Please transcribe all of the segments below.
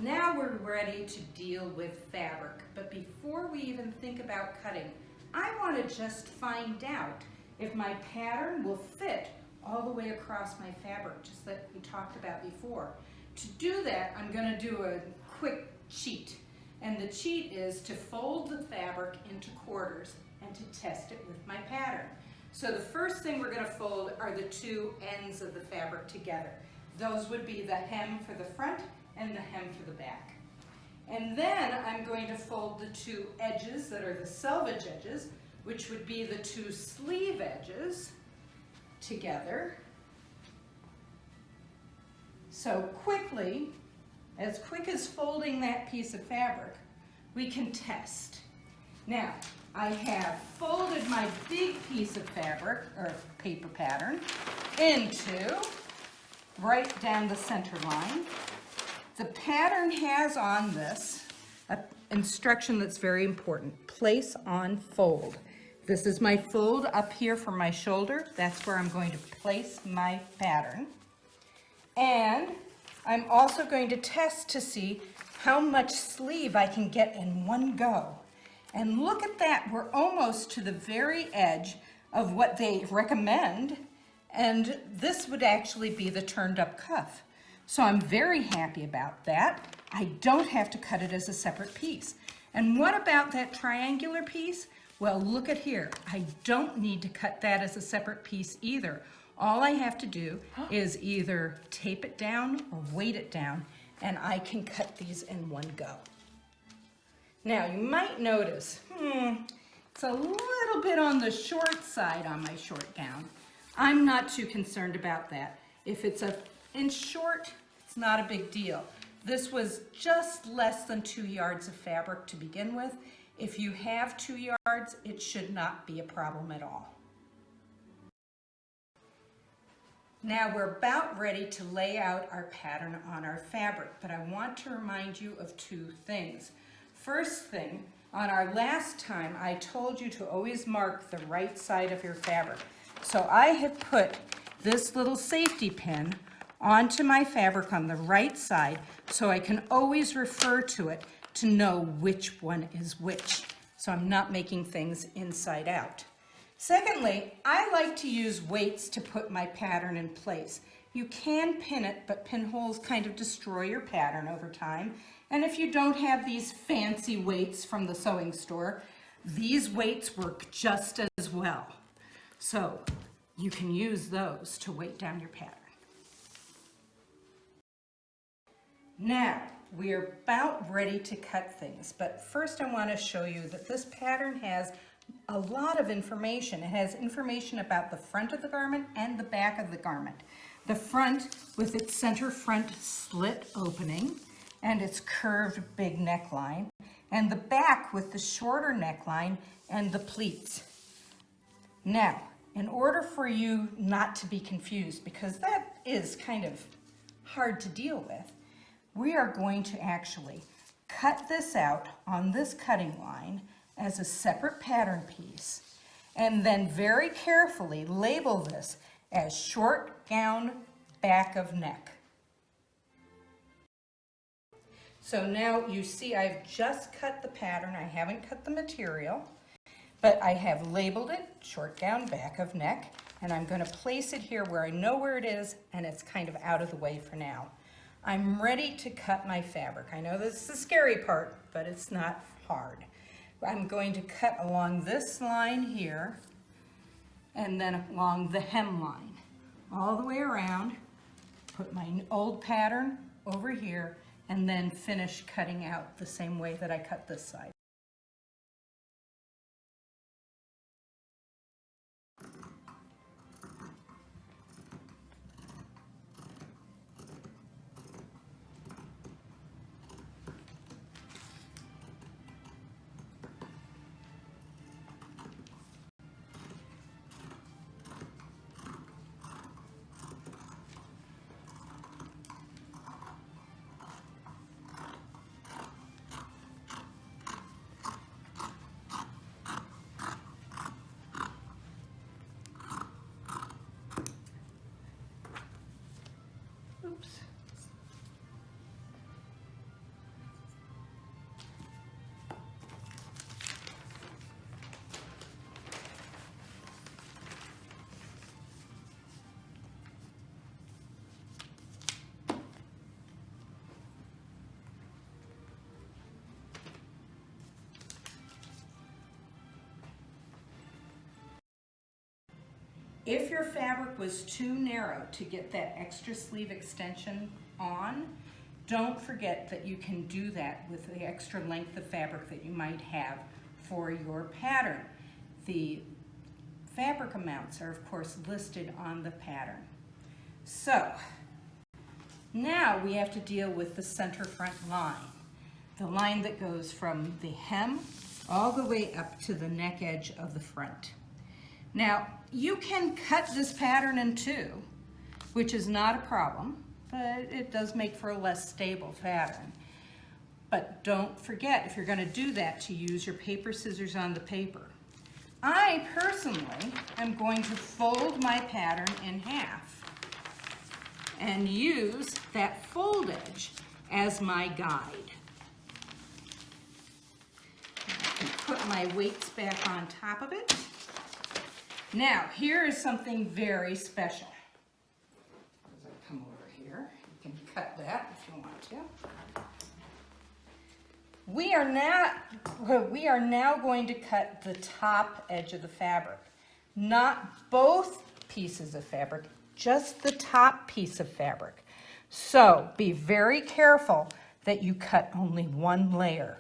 Now we're ready to deal with fabric, but before we even think about cutting, I want to just find out if my pattern will fit all the way across my fabric, just like we talked about before. To do that, I'm going to do a quick cheat, and the cheat is to fold the fabric into quarters and to test it with my pattern. So the first thing we're going to fold are the two ends of the fabric together. Those would be the hem for the front and the hem for the back. And then I'm going to fold the two edges that are the selvage edges, which would be the two sleeve edges, together. So quickly, as quick as folding that piece of fabric, we can test. Now, I have folded my big piece of fabric, or paper pattern, into right down the center line. The pattern has on this an instruction that's very important. Place on fold. This is my fold up here for my shoulder. That's where I'm going to place my pattern. And I'm also going to test to see how much sleeve I can get in one go. And look at that, we're almost to the very edge of what they recommend. And this would actually be the turned up cuff. So I'm very happy about that. I don't have to cut it as a separate piece. And what about that triangular piece? Well, look at here. I don't need to cut that as a separate piece either. All I have to do is either tape it down or weight it down, and I can cut these in one go. Now, you might notice, it's a little bit on the short side on my short gown. I'm not too concerned about that. If it's an inch short, it's not a big deal. This was just less than 2 yards of fabric to begin with. If you have 2 yards, it should not be a problem at all. Now we're about ready to lay out our pattern on our fabric, but I want to remind you of two things. First thing, on our last time, I told you to always mark the right side of your fabric. So I have put this little safety pin onto my fabric on the right side so I can always refer to it to know which one is which. So I'm not making things inside out. Secondly, I like to use weights to put my pattern in place. You can pin it, but pinholes kind of destroy your pattern over time. And if you don't have these fancy weights from the sewing store, these weights work just as well. So you can use those to weight down your pattern. Now, we are about ready to cut things, but first I want to show you that this pattern has a lot of information. It has information about the front of the garment and the back of the garment. The front with its center front slit opening and its curved big neckline, and the back with the shorter neckline and the pleats. Now, in order for you not to be confused, because that is kind of hard to deal with, we are going to actually cut this out on this cutting line as a separate pattern piece, and then very carefully label this as short gown back of neck. So now you see I've just cut the pattern, I haven't cut the material, but I have labeled it short gown back of neck, and I'm going to place it here where I know where it is and it's kind of out of the way for now. I'm ready to cut my fabric. I know this is the scary part, but it's not hard. I'm going to cut along this line here and then along the hem line, all the way around, put my old pattern over here, and then finish cutting out the same way that I cut this side. If your fabric was too narrow to get that extra sleeve extension on, don't forget that you can do that with the extra length of fabric that you might have for your pattern. The fabric amounts are of course listed on the pattern. So now we have to deal with the center front line, the line that goes from the hem all the way up to the neck edge of the front. Now you can cut this pattern in two, which is not a problem, but it does make for a less stable pattern. But don't forget, if you're going to do that, to use your paper scissors on the paper. I personally am going to fold my pattern in half and use that fold edge as my guide. I can put my weights back on top of it. Now, here is something very special. As I come over here, you can cut that if you want to. We are now going to cut the top edge of the fabric, not both pieces of fabric, just the top piece of fabric. So be very careful that you cut only one layer.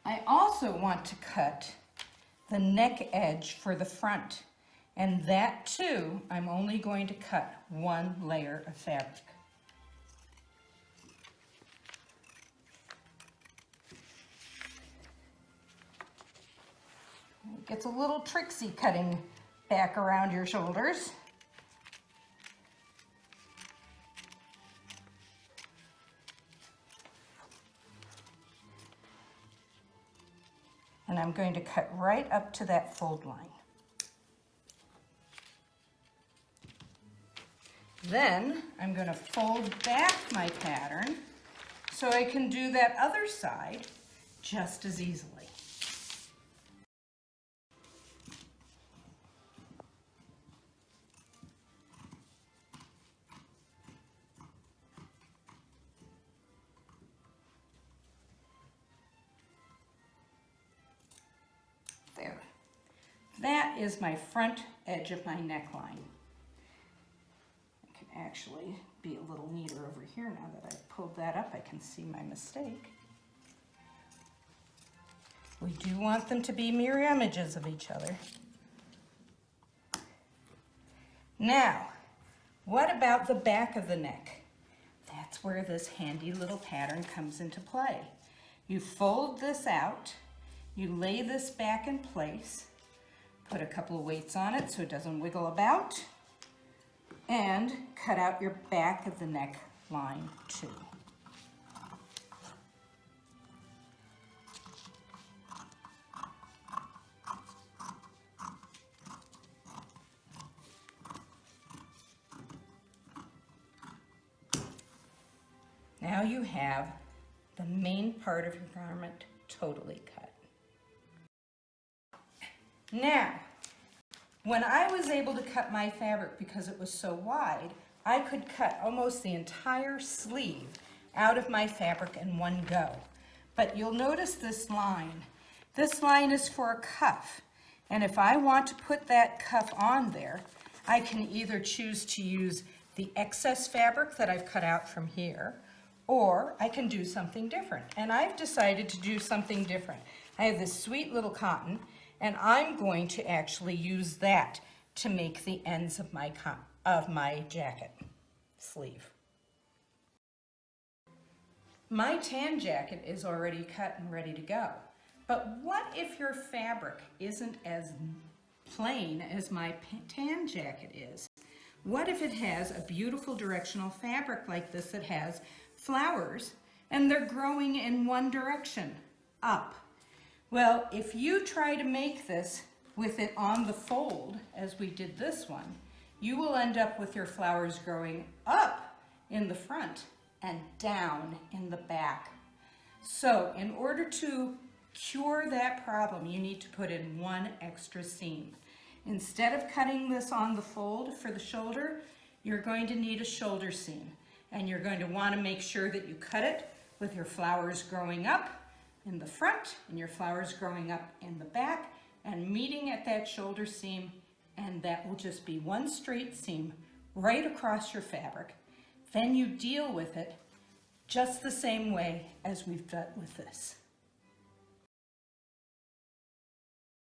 I also want to cut the neck edge for the front, and that too, I'm only going to cut one layer of fabric. It gets a little tricksy cutting back around your shoulders. And I'm going to cut right up to that fold line. Then I'm going to fold back my pattern so I can do that other side just as easily. There. That is my front edge of my neckline. It can actually be a little neater over here now that I've pulled that up. I can see my mistake. We do want them to be mirror images of each other. Now, what about the back of the neck? That's where this handy little pattern comes into play. You fold this out. You lay this back in place, put a couple of weights on it so it doesn't wiggle about, and cut out your back of the neck line too. Now you have the main part of your garment totally cut. Now, when I was able to cut my fabric because it was so wide, I could cut almost the entire sleeve out of my fabric in one go. But you'll notice this line. This line is for a cuff. And if I want to put that cuff on there, I can either choose to use the excess fabric that I've cut out from here, or I can do something different. And I've decided to do something different. I have this sweet little cotton, and I'm going to actually use that to make the ends of my jacket sleeve. My tan jacket is already cut and ready to go. But what if your fabric isn't as plain as my tan jacket is? What if it has a beautiful directional fabric like this that has flowers and they're growing in one direction, up? Well, if you try to make this with it on the fold, as we did this one, you will end up with your flowers growing up in the front and down in the back. So in order to cure that problem, you need to put in one extra seam. Instead of cutting this on the fold for the shoulder, you're going to need a shoulder seam. And you're going to want to make sure that you cut it with your flowers growing up in the front and your flowers growing up in the back and meeting at that shoulder seam, and that will just be one straight seam right across your fabric. Then you deal with it just the same way as we've done with this.